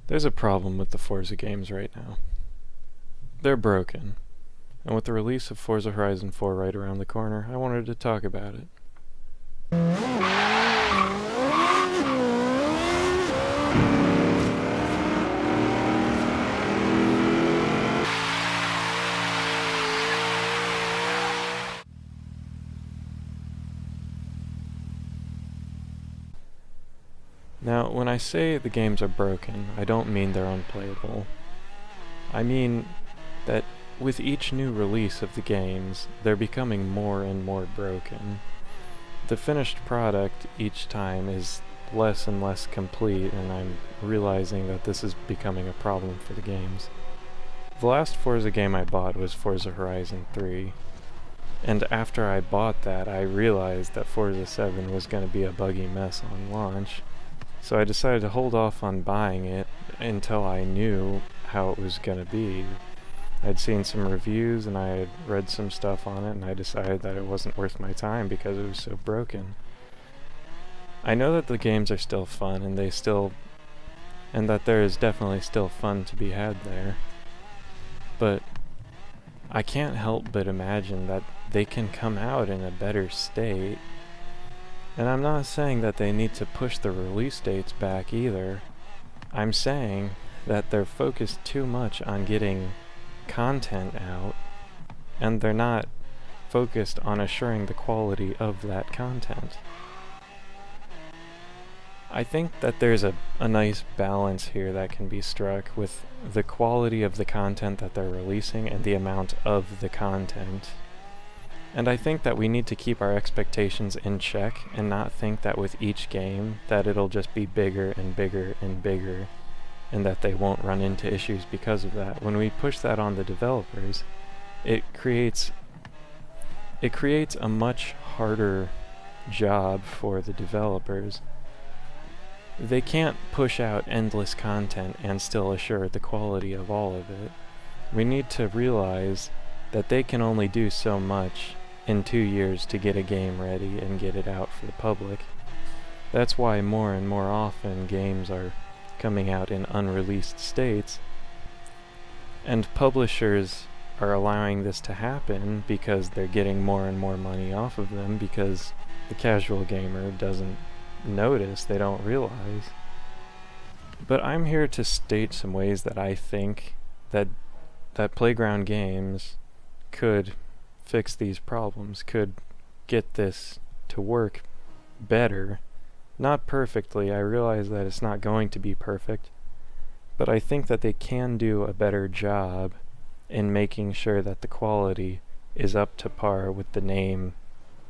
There's a problem with the Forza games right now. They're broken, and with the release of Forza Horizon 4 right around the corner, I wanted to talk about it. Now, when I say the games are broken, I don't mean they're unplayable. I mean that with each new release of the games, they're becoming more and more broken. The finished product each time is less and less complete, and I'm realizing that this is becoming a problem for the games. The last Forza game I bought was Forza Horizon 3, and after I bought that, I realized that Forza 7 was going to be a buggy mess on launch, so I decided to hold off on buying it until I knew how it was going to be. I'd seen some reviews and I had read some stuff on it, and I decided that it wasn't worth my time because it was so broken. I know that the games are still fun and that there is definitely still fun to be had there, but I can't help but imagine that they can come out in a better state. And I'm not saying that they need to push the release dates back either. I'm saying that they're focused too much on getting content out, and they're not focused on assuring the quality of that content. I think that there's a nice balance here that can be struck with the quality of the content that they're releasing and the amount of the content. And I think that we need to keep our expectations in check and not think that with each game that it'll just be bigger and bigger and bigger, and that they won't run into issues because of that. When we push that on the developers, it creates a much harder job for the developers. They can't push out endless content and still assure the quality of all of it. We need to realize that they can only do so much in 2 years to get a game ready and get it out for the public. That's why more and more often games are coming out in unreleased states, and publishers are allowing this to happen because they're getting more and more money off of them, because the casual gamer doesn't notice, they don't realize. But I'm here to state some ways that I think that Playground Games could fix these problems, could get this to work better. Not perfectly, I realize that it's not going to be perfect, but I think that they can do a better job in making sure that the quality is up to par with the name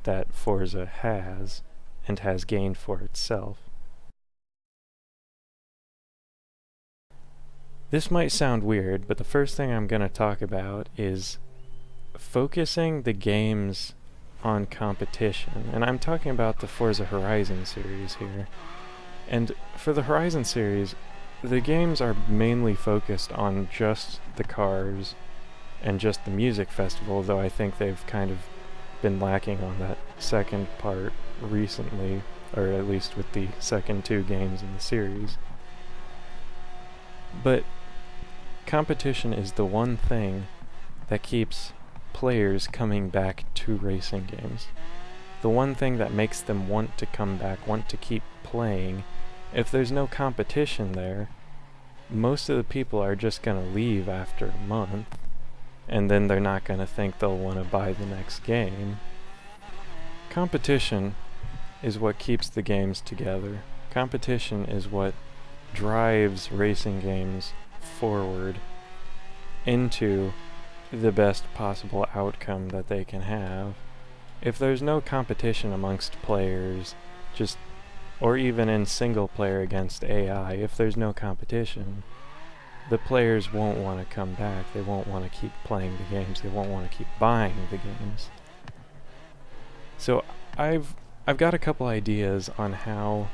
that Forza has and has gained for itself. This might sound weird, but the first thing I'm going to talk about is focusing the games on competition, and I'm talking about the Forza Horizon series here. And for the Horizon series, the games are mainly focused on just the cars and just the music festival, though I think they've kind of been lacking on that second part recently, or at least with the second 2 games in the series. But competition is the one thing that keeps players coming back to racing games. The one thing that makes them want to come back, want to keep playing. If there's no competition there, most of the people are just going to leave after a month, and then they're not going to think they'll want to buy the next game. Competition is what keeps the games together. Competition is what drives racing games forward into the best possible outcome that they can have. If there's no competition amongst players, or even in single player against AI, if there's no competition, the players won't want to come back. They won't want to keep playing the games. They won't want to keep buying the games. So I've got a couple ideas on how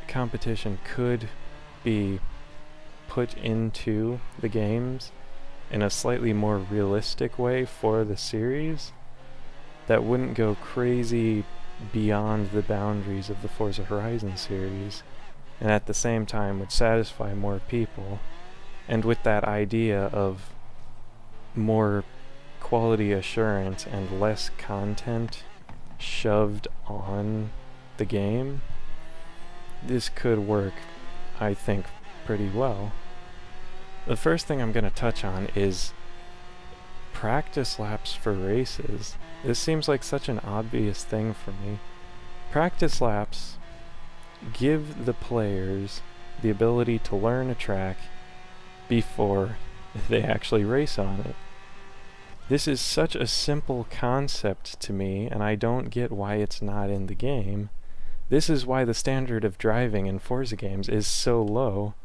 competition could be put into the games in a slightly more realistic way for the series that wouldn't go crazy beyond the boundaries of the Forza Horizon series. and at the same time would satisfy more people. And with that idea of more quality assurance and less content shoved on the game, this could work, I think, pretty well. The first thing I'm going to touch on is practice laps for races. This seems like such an obvious thing for me. Practice laps give the players the ability to learn a track before they actually race on it. This is such a simple concept to me, and I don't get why it's not in the game. This is why the standard of driving in Forza games is so low,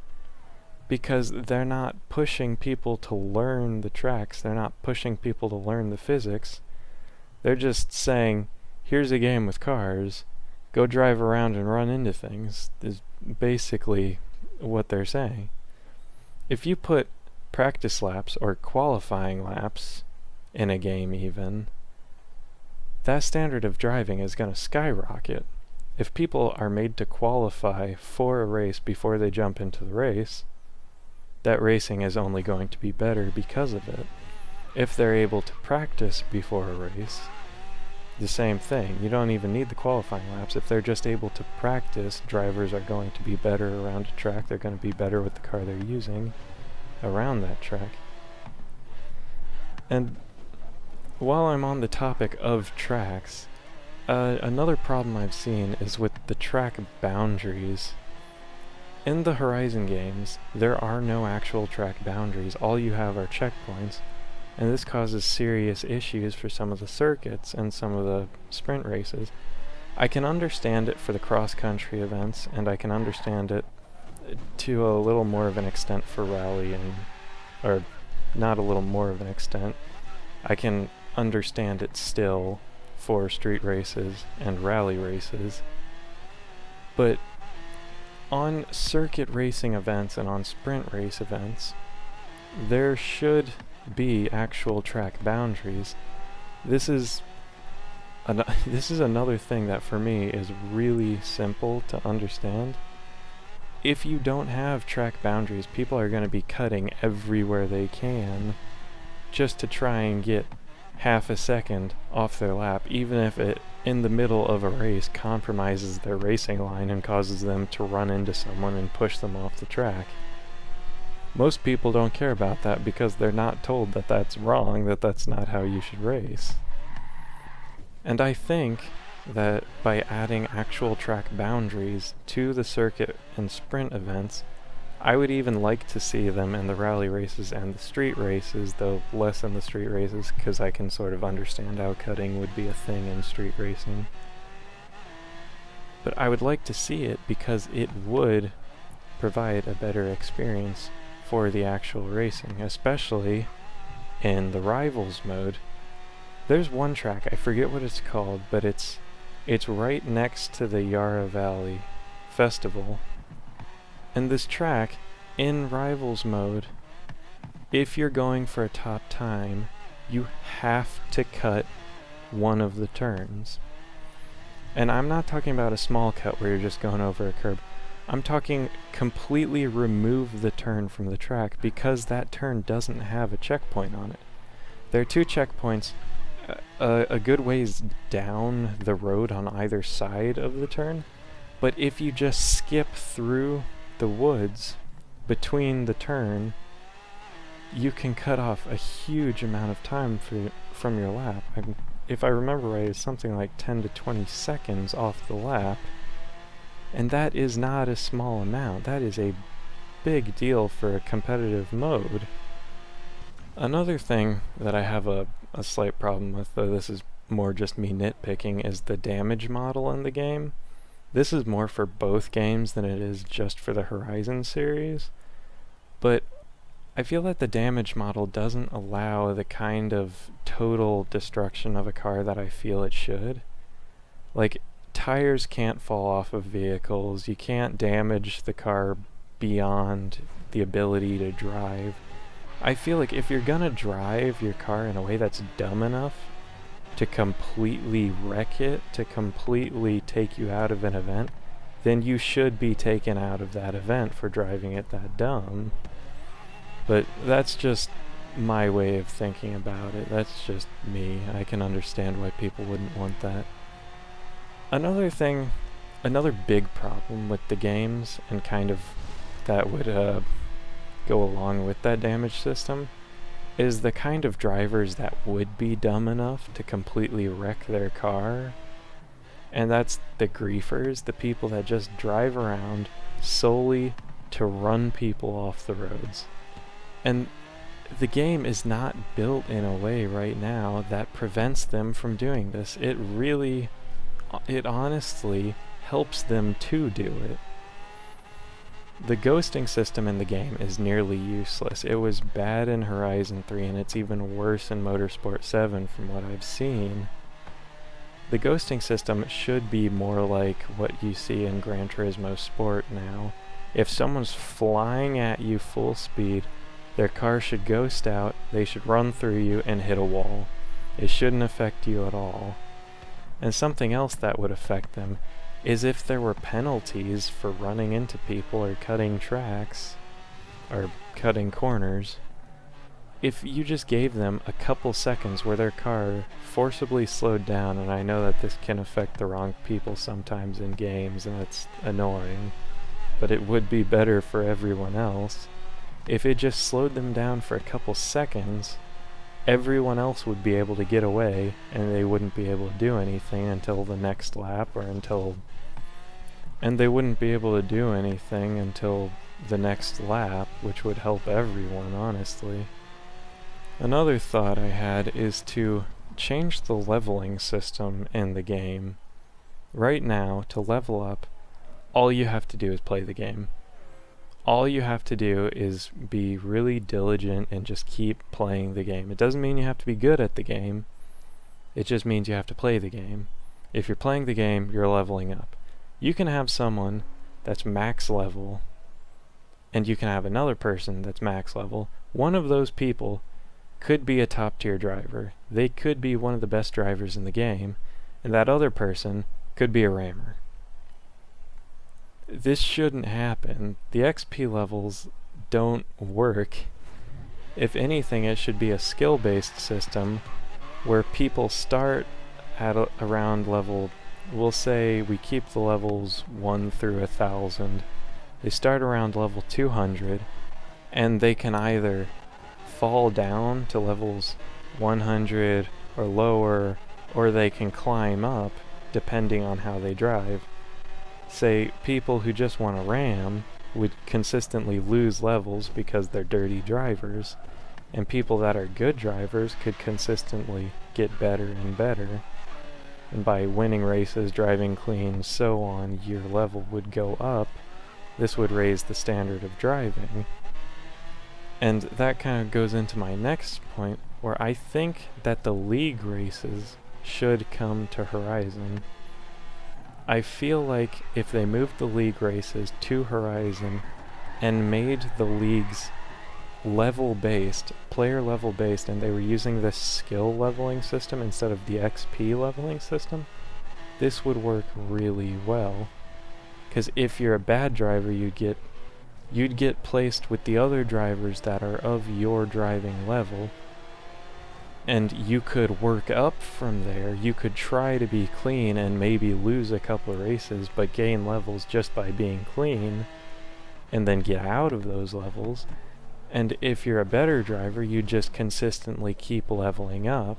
because they're not pushing people to learn the tracks, they're not pushing people to learn the physics. They're just saying, here's a game with cars, go drive around and run into things, is basically what they're saying. If you put practice laps or qualifying laps in a game even, that standard of driving is going to skyrocket. If people are made to qualify for a race before they jump into the race, that racing is only going to be better because of it. If they're able to practice before a race, the same thing. You don't even need the qualifying laps. If they're just able to practice, drivers are going to be better around a track. They're going to be better with the car they're using around that track. And while I'm on the topic of tracks, another problem I've seen is with the track boundaries. In the Horizon games, there are no actual track boundaries. All you have are checkpoints, and this causes serious issues for some of the circuits and some of the sprint races. I can understand it for the cross-country events, and I can understand it to a little more of an extent for rally, or not a little more of an extent. I can understand it still for street races and rally races, but on circuit racing events and on sprint race events, there should be actual track boundaries. This is another thing that for me is really simple to understand. If you don't have track boundaries, people are going to be cutting everywhere they can just to try and get half a second off their lap, even if it, in the middle of a race, compromises their racing line and causes them to run into someone and push them off the track. Most people don't care about that because they're not told that that's wrong, that that's not how you should race. And I think that by adding actual track boundaries to the circuit and sprint events, I would even like to see them in the rally races and the street races, though less in the street races, because I can sort of understand how cutting would be a thing in street racing. But I would like to see it because it would provide a better experience for the actual racing, especially in the Rivals mode. There's one track, I forget what it's called, but it's right next to the Yarra Valley Festival. And this track, in Rivals mode, if you're going for a top time, you have to cut one of the turns. And I'm not talking about a small cut where you're just going over a curb. I'm talking completely remove the turn from the track because that turn doesn't have a checkpoint on it. There are two checkpoints a good ways down the road on either side of the turn, but if you just skip through the woods between the turn, you can cut off a huge amount of time from your lap. If I remember right, it's something like 10 to 20 seconds off the lap, and that is not a small amount. That is a big deal for a competitive mode. Another thing that I have a slight problem with, though this is more just me nitpicking, is the damage model in the game. This is more for both games than it is just for the Horizon series, but I feel that the damage model doesn't allow the kind of total destruction of a car that I feel it should. Like, tires can't fall off of vehicles, you can't damage the car beyond the ability to drive. I feel like if you're gonna drive your car in a way that's dumb enough to completely wreck it, to completely take you out of an event, then you should be taken out of that event for driving it that dumb. But that's just my way of thinking about it. That's just me. I can understand why people wouldn't want that. Another big problem with the games, and kind of that would go along with that damage system, is the kind of drivers that would be dumb enough to completely wreck their car. And that's the griefers, the people that just drive around solely to run people off the roads. And the game is not built in a way right now that prevents them from doing this. It honestly helps them to do it. The ghosting system in the game is nearly useless. It was bad in Horizon 3, and it's even worse in Motorsport 7 from what I've seen. The ghosting system should be more like what you see in Gran Turismo Sport now. If someone's flying at you full speed, their car should ghost out, they should run through you and hit a wall. It shouldn't affect you at all. And something else that would affect them is if there were penalties for running into people or cutting tracks, or cutting corners. If you just gave them a couple seconds where their car forcibly slowed down, and I know that this can affect the wrong people sometimes in games, and it's annoying, but it would be better for everyone else. If it just slowed them down for a couple seconds, everyone else would be able to get away, and they wouldn't be able to do anything until the next lap, and they wouldn't be able to do anything until the next lap, which would help everyone, honestly. Another thought I had is to change the leveling system in the game. Right now, to level up, all you have to do is play the game. All you have to do is be really diligent and just keep playing the game. It doesn't mean you have to be good at the game. It just means you have to play the game. If you're playing the game, you're leveling up. You can have someone that's max level, and you can have another person that's max level. One of those people could be a top tier driver. They could be one of the best drivers in the game, and that other person could be a rammer. This shouldn't happen. The XP levels don't work. If anything, it should be a skill-based system where people start at around level, we'll say we keep the levels 1 through 1,000. They start around level 200, and they can either fall down to levels 100 or lower, or they can climb up depending on how they drive. Say, people who just want to ram would consistently lose levels because they're dirty drivers, and people that are good drivers could consistently get better and better. And by winning races, driving clean, so on, your level would go up. This would raise the standard of driving. And that kind of goes into my next point, where I think that the league races should come to Horizon. I feel like if they moved the league races to Horizon and made the leagues level-based, player level-based, and they were using this skill leveling system instead of the XP leveling system, this would work really well. Because if you're a bad driver, you'd get placed with the other drivers that are of your driving level, and you could work up from there. You could try to be clean and maybe lose a couple of races, but gain levels just by being clean, and then get out of those levels. And if you're a better driver, you just consistently keep leveling up.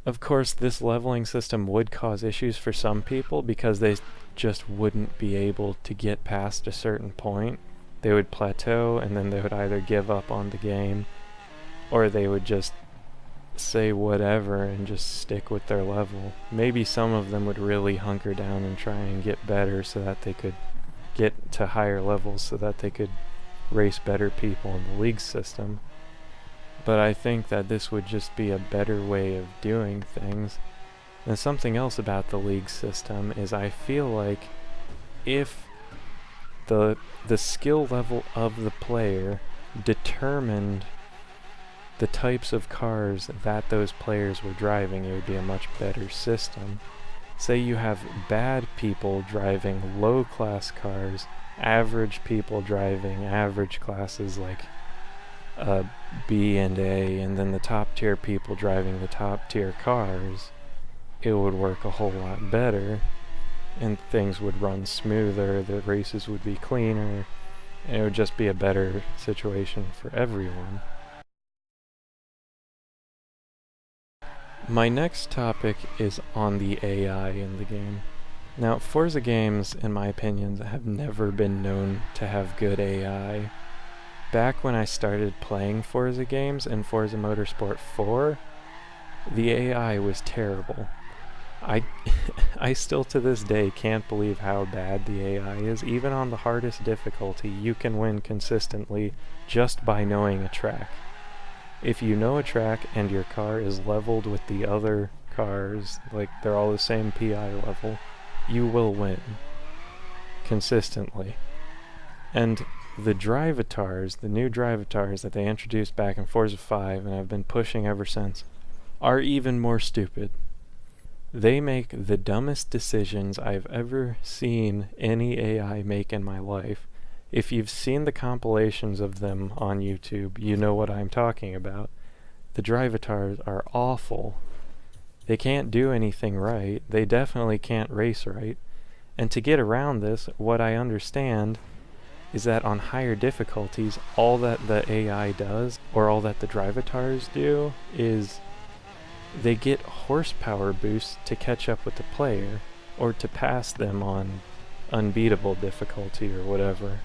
Of course, this leveling system would cause issues for some people because they just wouldn't be able to get past a certain point. They would plateau, and then they would either give up on the game, or they would just say whatever and just stick with their level. Maybe some of them would really hunker down and try and get better so that they could get to higher levels so that they could race better people in the league system. But I think that this would just be a better way of doing things. And something else about the league system is I feel like if the skill level of the player determined the types of cars that those players were driving, it would be a much better system. Say you have bad people driving low-class cars, average people driving average classes like B and A, and then the top-tier people driving the top-tier cars, it would work a whole lot better, and things would run smoother, the races would be cleaner, and it would just be a better situation for everyone. My next topic is on the AI in the game. Now, Forza games, in my opinion, have never been known to have good AI. Back when I started playing Forza games in Forza Motorsport 4, the AI was terrible. I still to this day can't believe how bad the AI is. Even on the hardest difficulty, you can win consistently just by knowing a track. If you know a track and your car is leveled with the other cars, like they're all the same PI level, you will win consistently. And the drivatars, the new drivatars that they introduced back in Forza 5 and have been pushing ever since, are even more stupid. They make the dumbest decisions I've ever seen any AI make in my life. If you've seen the compilations of them on YouTube, you know what I'm talking about. The drivatars are awful. They can't do anything right. They definitely can't race right. And to get around this, what I understand is that on higher difficulties, all that the AI does, or all that the drivatars do, is they get horsepower boosts to catch up with the player, or to pass them on unbeatable difficulty or whatever.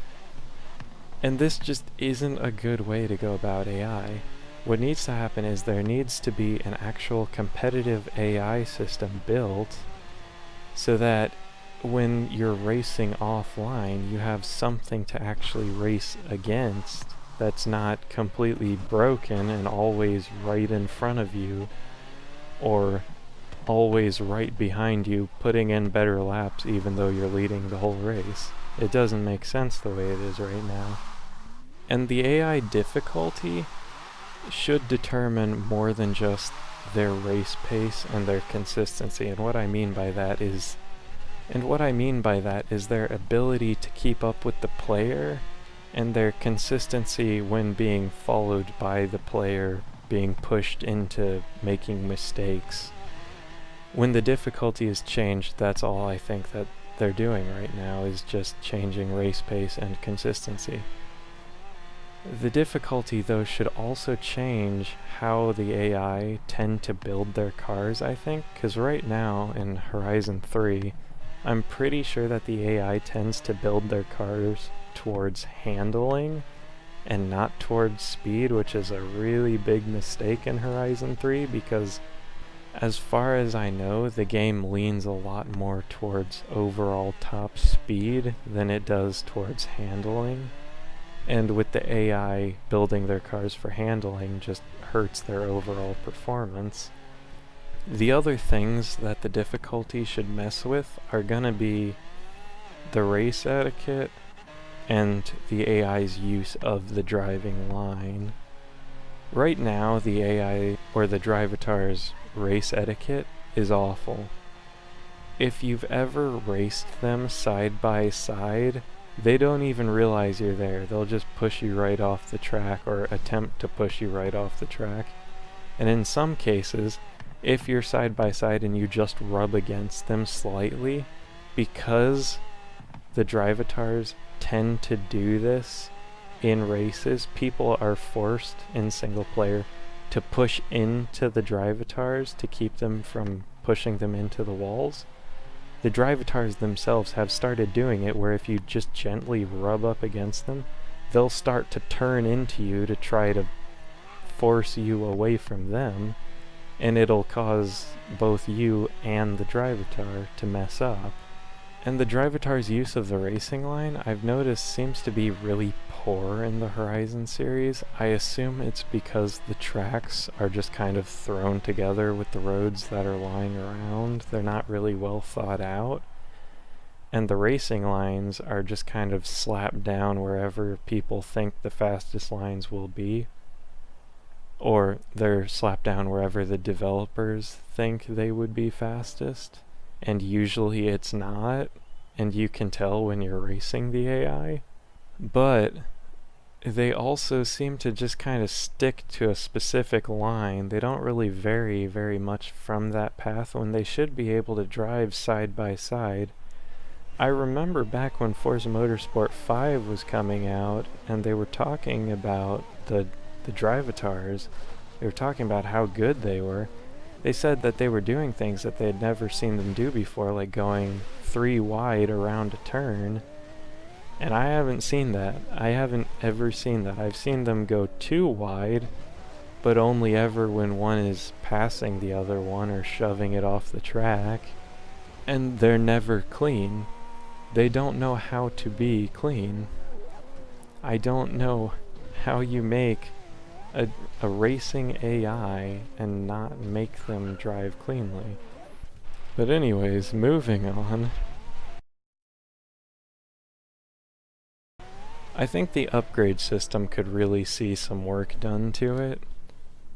And this just isn't a good way to go about AI. What needs to happen is there needs to be an actual competitive AI system built so that when you're racing offline, you have something to actually race against that's not completely broken and always right in front of you, or always right behind you, putting in better laps even though you're leading the whole race. It doesn't make sense the way it is right now. And the AI difficulty should determine more than just their race pace and their consistency. And what I mean by that is their ability to keep up with the player and their consistency when being followed by the player, being pushed into making mistakes. When the difficulty is changed, that's all I think that they're doing right now, is just changing race pace and consistency. The difficulty, though, should also change how the AI tend to build their cars, I think, because right now in Horizon 3, I'm pretty sure that the AI tends to build their cars towards handling and not towards speed, which is a really big mistake in Horizon 3, because as far as I know, the game leans a lot more towards overall top speed than it does towards handling. And with the AI building their cars for handling just hurts their overall performance. The other things that the difficulty should mess with are gonna be the race etiquette and the AI's use of the driving line. Right now, the AI or the drivatar's race etiquette is awful. If you've ever raced them side by side, they don't even realize you're there. They'll just push you right off the track, or attempt to push you right off the track. And in some cases, if you're side by side and you just rub against them slightly, because the drivatars tend to do this in races, people are forced in single player to push into the drivatars to keep them from pushing them into the walls. The drivatars themselves have started doing it, where if you just gently rub up against them, they'll start to turn into you to try to force you away from them, and it'll cause both you and the drivatar to mess up. And the drivatar's use of the racing line, I've noticed, seems to be really poor in the Horizon series. I assume it's because the tracks are just kind of thrown together with the roads that are lying around. They're not really well thought out. And the racing lines are just kind of slapped down wherever people think the fastest lines will be. Or they're slapped down wherever the developers think they would be fastest. and usually it's not, and you can tell when you're racing the AI. But they also seem to just kind of stick to a specific line. They don't really vary very much from that path when they should be able to drive side by side. I remember back when Forza Motorsport 5 was coming out and they were talking about the drivatars. They were talking about how good they were. They said that they were doing things that they had never seen them do before, like going 3 wide around a turn. And I haven't seen that. I haven't ever seen that. I've seen them go 2 wide, but only ever when one is passing the other one or shoving it off the track. And they're never clean. They don't know how to be clean. I don't know how you make a racing AI and not make them drive cleanly. But anyways, moving on. I think the upgrade system could really see some work done to it,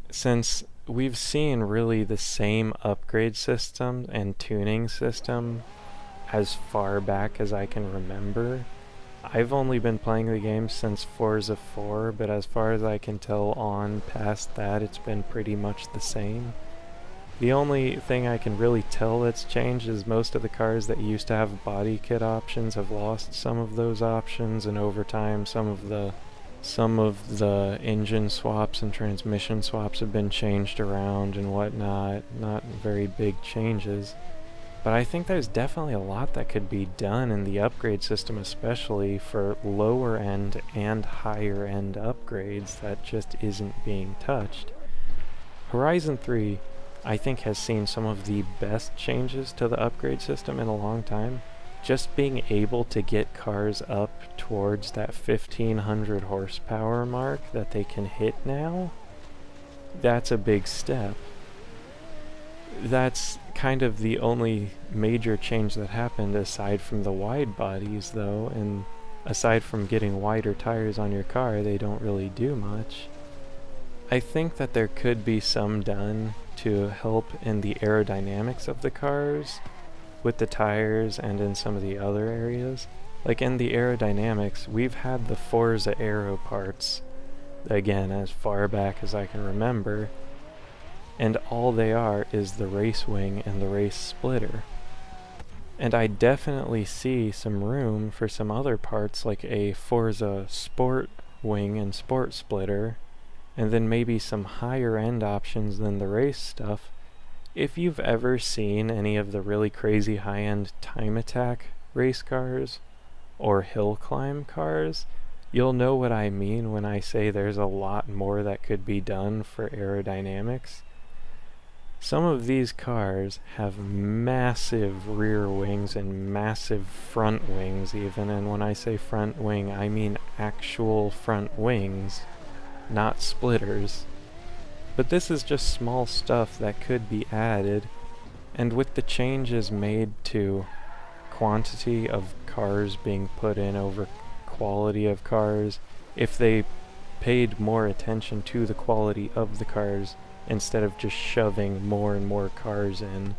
since we've seen really the same upgrade system and tuning system as far back as I can remember. I've only been playing the game since Forza 4, but as far as I can tell on past that, it's been pretty much the same. The only thing I can really tell that's changed is most of the cars that used to have body kit options have lost some of those options, and over time some of the engine swaps and transmission swaps have been changed around and whatnot. Not very big changes. But I think there's definitely a lot that could be done in the upgrade system, especially for lower end and higher end upgrades that just isn't being touched. Horizon 3, I think, has seen some of the best changes to the upgrade system in a long time. Just being able to get cars up towards that 1500 horsepower mark that they can hit now, that's a big step. That's kind of the only major change that happened aside from the wide bodies though, and aside from getting wider tires on your car, they don't really do much. I think that there could be some done to help in the aerodynamics of the cars with the tires and in some of the other areas. Like in the aerodynamics, we've had the Forza Aero parts, again, as far back as I can remember, and all they are is the race wing and the race splitter. And I definitely see some room for some other parts like a Forza Sport wing and Sport splitter, and then maybe some higher end options than the race stuff. If you've ever seen any of the really crazy high end time attack race cars or hill climb cars, you'll know what I mean when I say there's a lot more that could be done for aerodynamics. Some of these cars have massive rear wings and massive front wings even, and when I say front wing, I mean actual front wings, not splitters. But this is just small stuff that could be added, and with the changes made to quantity of cars being put in over quality of cars, if they paid more attention to the quality of the cars instead of just shoving more and more cars in,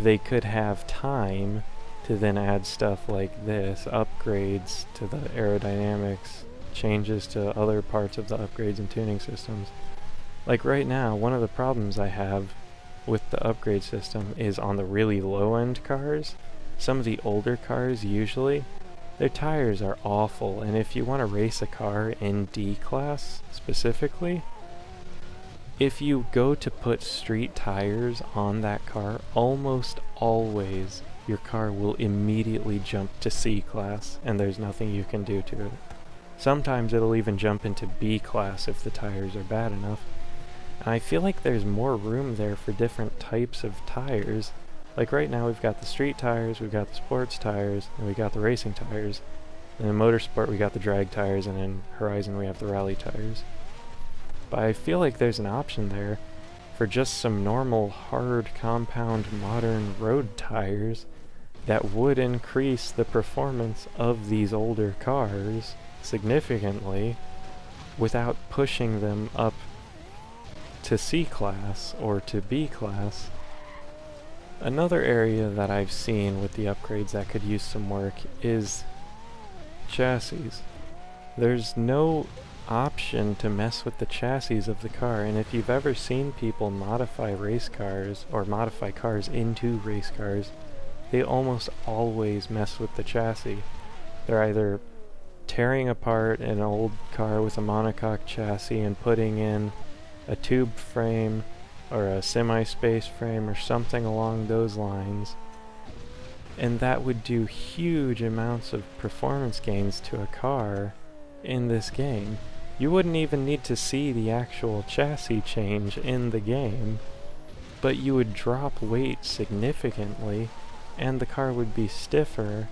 they could have time to then add stuff like this, upgrades to the aerodynamics, changes to other parts of the upgrades and tuning systems. Like right now, one of the problems I have with the upgrade system is on the really low end cars. Some of the older cars usually, their tires are awful, and if you want to race a car in D class specifically, if you go to put street tires on that car, almost always your car will immediately jump to C class, and there's nothing you can do to it. Sometimes it'll even jump into B class if the tires are bad enough. And I feel like there's more room there for different types of tires. Like right now we've got the street tires, we've got the sports tires, and we got the racing tires. And in Motorsport we got the drag tires, and in Horizon we have the rally tires. But I feel like there's an option there for just some normal, hard, compound, modern road tires that would increase the performance of these older cars significantly without pushing them up to C class or to B class. Another area that I've seen with the upgrades that could use some work is chassis. There's no option to mess with the chassis of the car, and if you've ever seen people modify race cars or modify cars into race cars, they almost always mess with the chassis. They're either tearing apart an old car with a monocoque chassis and putting in a tube frame or a semi-space frame or something along those lines, and that would do huge amounts of performance gains to a car in this game. You wouldn't even need to see the actual chassis change in the game, but you would drop weight significantly and the car would be stiffer,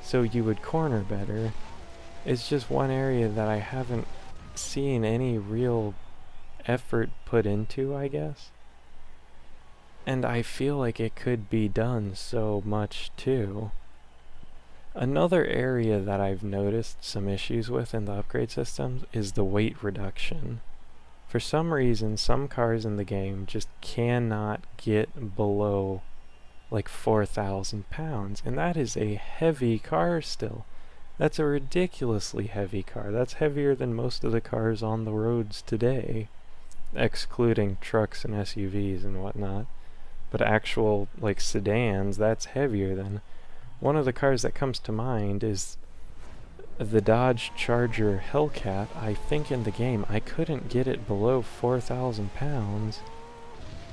so you would corner better. It's just one area that I haven't seen any real effort put into, I guess. And I feel like it could be done so much too. Another area that I've noticed some issues with in the upgrade systems is the weight reduction. For some reason, some cars in the game just cannot get below like 4,000 pounds, and that is a heavy car still. That's a ridiculously heavy car. That's heavier than most of the cars on the roads today, excluding trucks and SUVs and whatnot. But actual like sedans, that's heavier than. One of the cars that comes to mind is the Dodge Charger Hellcat. I think in the game I couldn't get it below 4,000 pounds,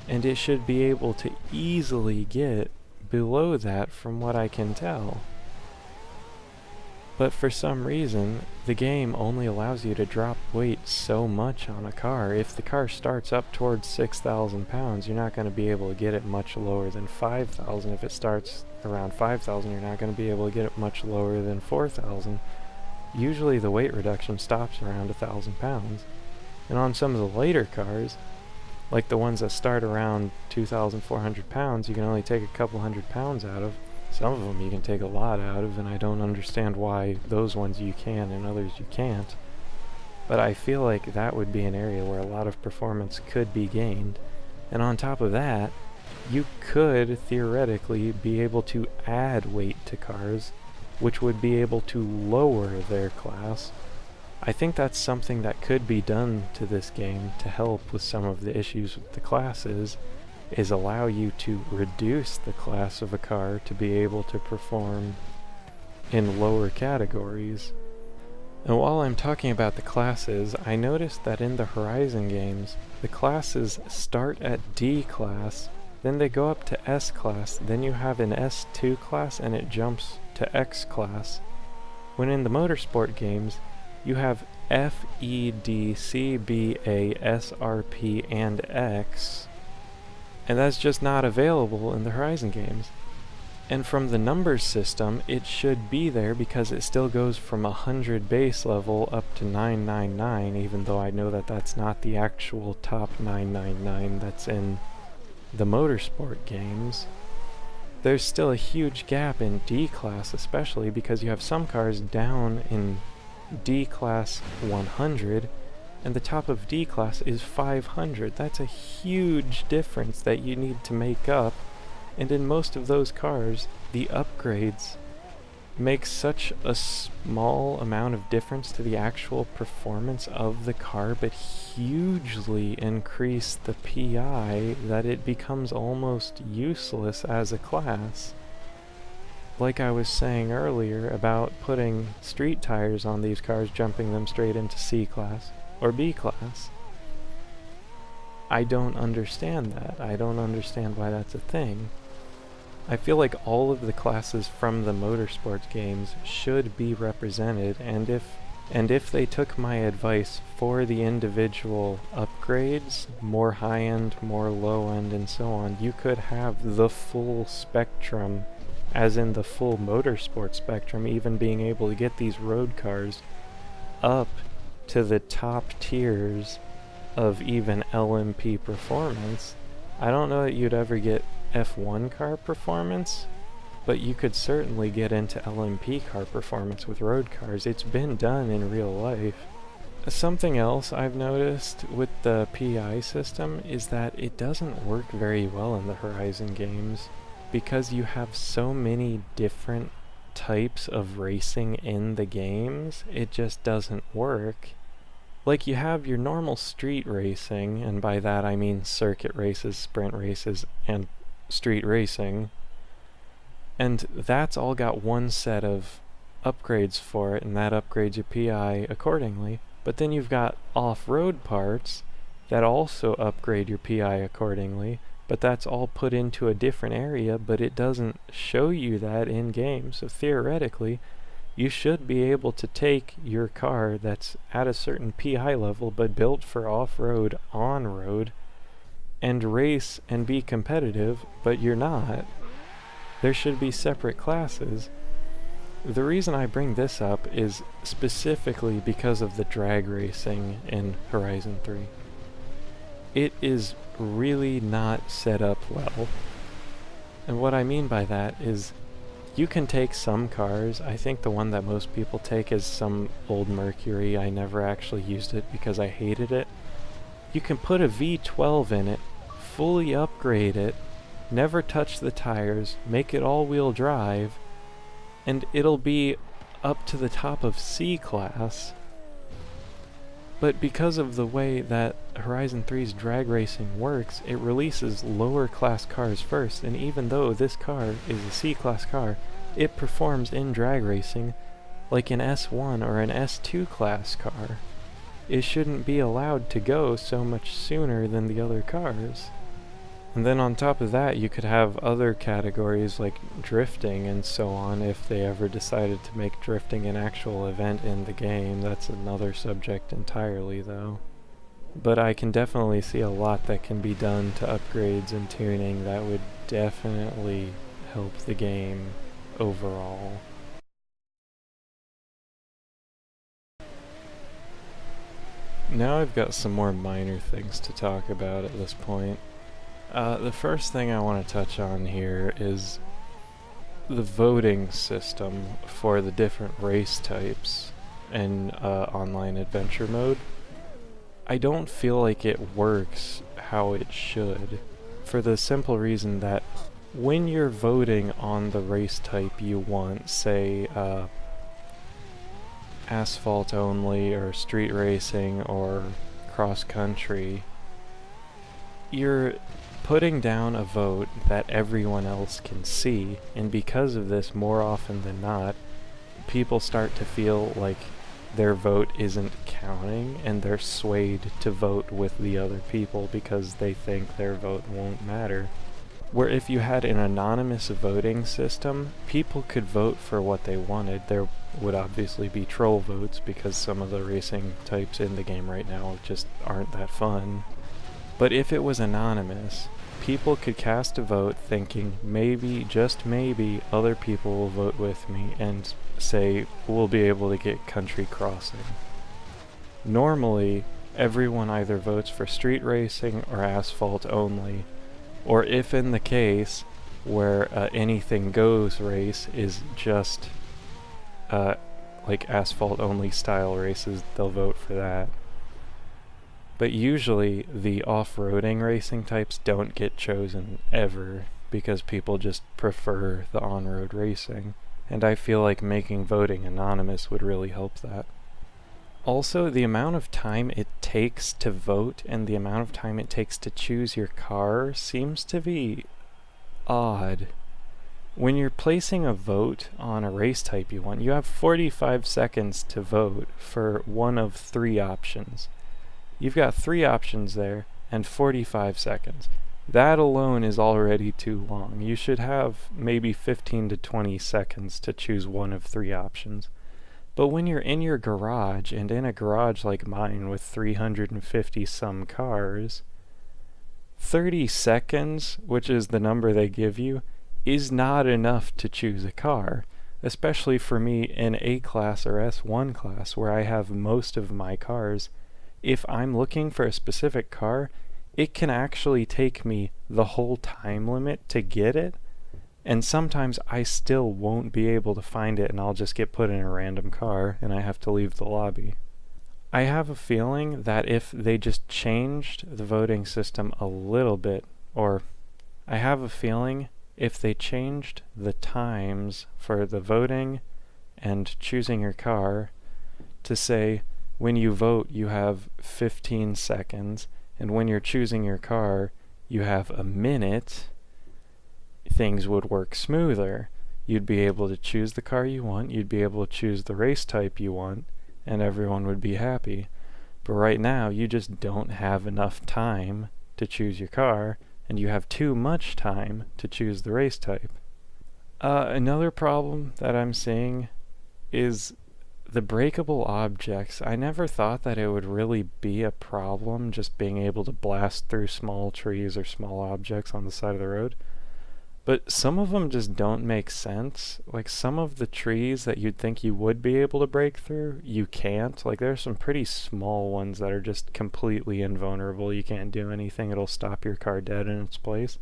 and it should be able to easily get below that from what I can tell. But for some reason, the game only allows you to drop weight so much on a car. If the car starts up towards 6,000 pounds, you're not going to be able to get it much lower than 5,000. If it starts around 5,000, you're not going to be able to get it much lower than 4,000. Usually the weight reduction stops around 1,000 pounds. And on some of the later cars, like the ones that start around 2,400 pounds, you can only take a couple hundred pounds out of. Some of them you can take a lot out of, and I don't understand why those ones you can and others you can't. But I feel like that would be an area where a lot of performance could be gained. And on top of that, you could theoretically be able to add weight to cars, which would be able to lower their class. I think that's something that could be done to this game to help with some of the issues with the classes, is allow you to reduce the class of a car to be able to perform in lower categories. And while I'm talking about the classes, I noticed that in the Horizon games, the classes start at D class, then they go up to S class, then you have an S2 class and it jumps to X class. When in the motorsport games, you have F, E, D, C, B, A, S, R, P, and X, and that's just not available in the Horizon games. And from the numbers system, it should be there because it still goes from 100 base level up to 999, even though I know that that's not the actual top 999 that's in the motorsport games. There's still a huge gap in D class, especially because you have some cars down in D class 100, and the top of D class is 500. That's a huge difference that you need to make up, and in most of those cars, the upgrades make such a small amount of difference to the actual performance of the car, but hugely increase the PI that it becomes almost useless as a class. Like I was saying earlier about putting street tires on these cars, jumping them straight into C class or B class. I don't understand that. I don't understand why that's a thing. I feel like all of the classes from the motorsports games should be represented, and if they took my advice for the individual upgrades, more high-end, more low-end, and so on, you could have the full spectrum, as in the full motorsport spectrum, even being able to get these road cars up to the top tiers of even LMP performance. I don't know that you'd ever get F1 car performance, but you could certainly get into LMP car performance with road cars. It's been done in real life. Something else I've noticed with the PI system is that it doesn't work very well in the Horizon games. because you have so many different types of racing in the games, it just doesn't work. Like, you have your normal street racing, and by that I mean circuit races, sprint races, and street racing. And that's all got one set of upgrades for it, and that upgrades your PI accordingly. But then you've got off-road parts that also upgrade your PI accordingly, but that's all put into a different area, but it doesn't show you that in-game. So theoretically, you should be able to take your car that's at a certain PI level but built for off-road, on-road, and race and be competitive, but you're not. There should be separate classes. The reason I bring this up is specifically because of the drag racing in Horizon 3. It is really not set up well. And what I mean by that is, you can take some cars. I think the one that most people take is some old Mercury. I never actually used it because I hated it. You can put a V12 in it, fully upgrade it, never touch the tires, make it all-wheel drive, and it'll be up to the top of C class. But because of the way that Horizon 3's drag racing works, it releases lower class cars first, and even though this car is a C class car, it performs in drag racing like an S1 or an S2 class car. It shouldn't be allowed to go so much sooner than the other cars. And then on top of that, you could have other categories like drifting and so on if they ever decided to make drifting an actual event in the game. That's another subject entirely, though. But I can definitely see a lot that can be done to upgrades and tuning that would definitely help the game overall. Now I've got some more minor things to talk about at this point. The first thing I want to touch on here is the voting system for the different race types in online adventure mode. I don't feel like it works how it should, for the simple reason that when you're voting on the race type you want, say asphalt only or street racing or cross country, you're putting down a vote that everyone else can see, and because of this, more often than not, people start to feel like their vote isn't counting, and they're swayed to vote with the other people because they think their vote won't matter. Where if you had an anonymous voting system, people could vote for what they wanted. There would obviously be troll votes because some of the racing types in the game right now just aren't that fun. But if it was anonymous, people could cast a vote thinking maybe, just maybe, other people will vote with me and say we'll be able to get country crossing. Normally, everyone either votes for street racing or asphalt only, or if in the case where anything goes race is just like asphalt only style races, they'll vote for that. But usually the off-roading racing types don't get chosen ever because people just prefer the on-road racing, and I feel like making voting anonymous would really help that. Also, the amount of time it takes to vote and the amount of time it takes to choose your car seems to be odd. When you're placing a vote on a race type you want, you have 45 seconds to vote for one of 3 options. You've got 3 options there, and 45 seconds. That alone is already too long. You should have maybe 15 to 20 seconds to choose one of 3 options. But when you're in your garage, and in a garage like mine with 350 some cars, 30 seconds, which is the number they give you, is not enough to choose a car. Especially for me in A class or S1 class, where I have most of my cars. If I'm looking for a specific car, it can actually take me the whole time limit to get it, and sometimes I still won't be able to find it and I'll just get put in a random car and I have to leave the lobby. I have a feeling that if they just changed the voting system a little bit, or I have a feeling if they changed the times for the voting and choosing your car to say, when you vote you have 15 seconds, and when you're choosing your car you have a minute, things would work smoother. You'd be able to choose the car you want, you'd be able to choose the race type you want, and everyone would be happy. But right now, you just don't have enough time to choose your car, and you have too much time to choose the race type. Another problem that I'm seeing is the breakable objects. I never thought that it would really be a problem just being able to blast through small trees or small objects on the side of the road. But some of them just don't make sense. Like some of the trees that you'd think you would be able to break through, you can't. Like there's some pretty small ones that are just completely invulnerable. You can't do anything. It'll stop your car dead in its place.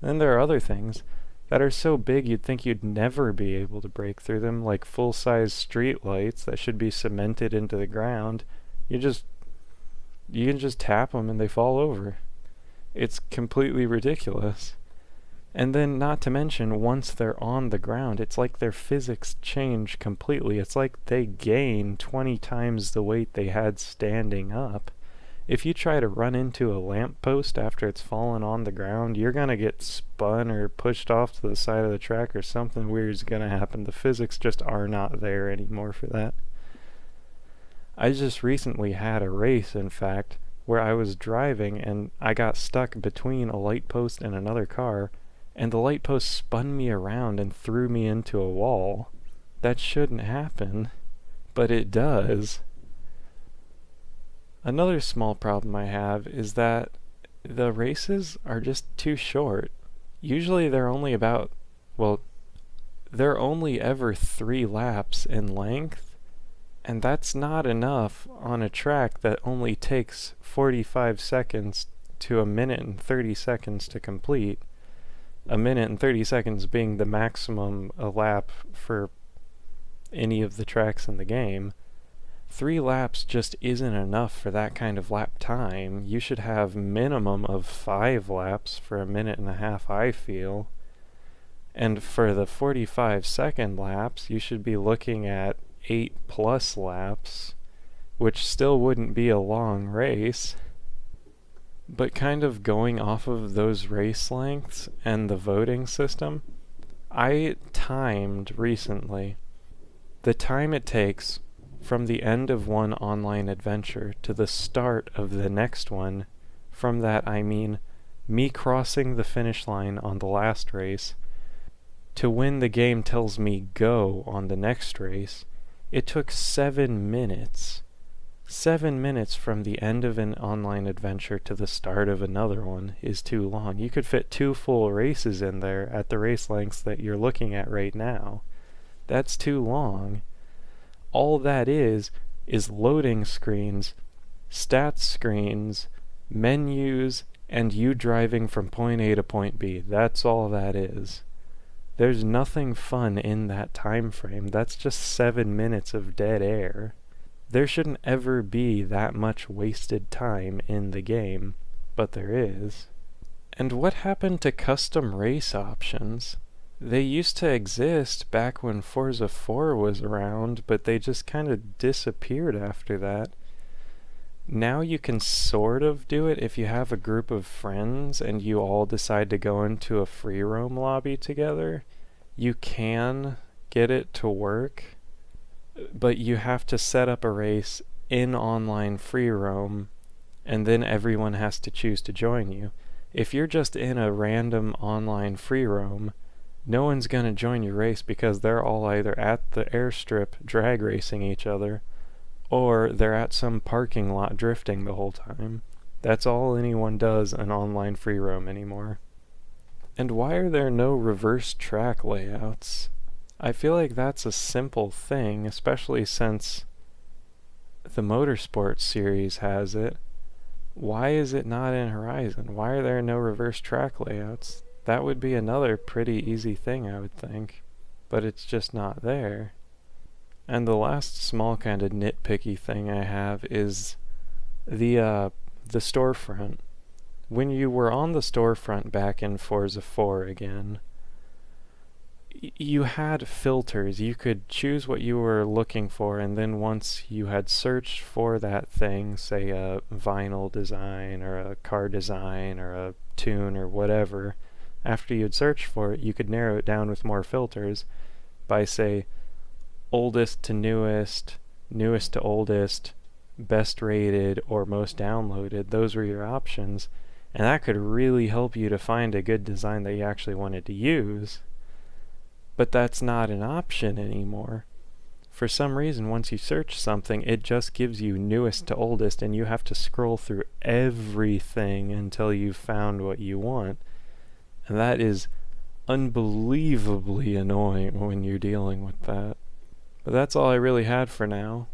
And then there are other things that are so big you'd think you'd never be able to break through them, like full-size street lights that should be cemented into the ground. You can just tap them and they fall over. It's completely ridiculous. And then, not to mention, once they're on the ground, it's like their physics change completely. It's like they gain 20 times the weight they had standing up. If you try to run into a lamppost after it's fallen on the ground, you're gonna get spun or pushed off to the side of the track, or something weird's gonna happen. The physics just are not there anymore for that. I just recently had a race, in fact, where I was driving and I got stuck between a light post and another car, and the light post spun me around and threw me into a wall. That shouldn't happen, but it does. Another small problem I have is that the races are just too short. Usually they're only ever 3 laps in length, and that's not enough on a track that only takes 45 seconds to a minute and 30 seconds to complete. A minute and 30 seconds being the maximum a lap for any of the tracks in the game. 3 laps just isn't enough for that kind of lap time. You should have minimum of 5 laps for a minute and a half, I feel. And for the 45-second laps, you should be looking at 8+ laps, which still wouldn't be a long race. But kind of going off of those race lengths and the voting system, I timed recently the time it takes from the end of one online adventure to the start of the next one. From that I mean me crossing the finish line on the last race to when the game tells me go on the next race. It took 7 minutes. 7 minutes from the end of an online adventure to the start of another one is too long. You could fit 2 full races in there at the race lengths that you're looking at right now. That's too long. All that is loading screens, stats screens, menus, and you driving from point A to point B. That's all that is. There's nothing fun in that time frame. That's just 7 minutes of dead air. There shouldn't ever be that much wasted time in the game, but there is. And what happened to custom race options? They used to exist back when Forza 4 was around, but they just kind of disappeared after that. Now you can sort of do it if you have a group of friends and you all decide to go into a free roam lobby together. You can get it to work, but you have to set up a race in online free roam, and then everyone has to choose to join you. If you're just in a random online free roam, no one's going to join your race because they're all either at the airstrip drag racing each other, or they're at some parking lot drifting the whole time. That's all anyone does in online free roam anymore. And why are there no reverse track layouts? I feel like that's a simple thing, especially since the Motorsports series has it. Why is it not in Horizon? Why are there no reverse track layouts? That would be another pretty easy thing, I would think, but it's just not there. And the last small kind of nitpicky thing I have is the storefront. When you were on the storefront back in Forza 4 again, you had filters. You could choose what you were looking for, and then once you had searched for that thing, say a vinyl design or a car design or a tune or whatever, after you'd searched for it, you could narrow it down with more filters by, say, oldest to newest, newest to oldest, best rated, or most downloaded. Those were your options, and that could really help you to find a good design that you actually wanted to use. But that's not an option anymore. For some reason, once you search something, it just gives you newest to oldest, and you have to scroll through everything until you've found what you want. And that is unbelievably annoying when you're dealing with that. But that's all I really had for now.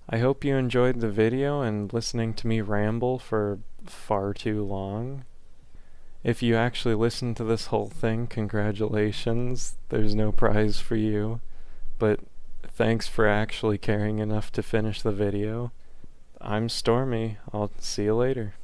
I hope you enjoyed the video and listening to me ramble for far too long. If you actually listened to this whole thing, congratulations. There's no prize for you. But thanks for actually caring enough to finish the video. I'm Stormy. I'll see you later.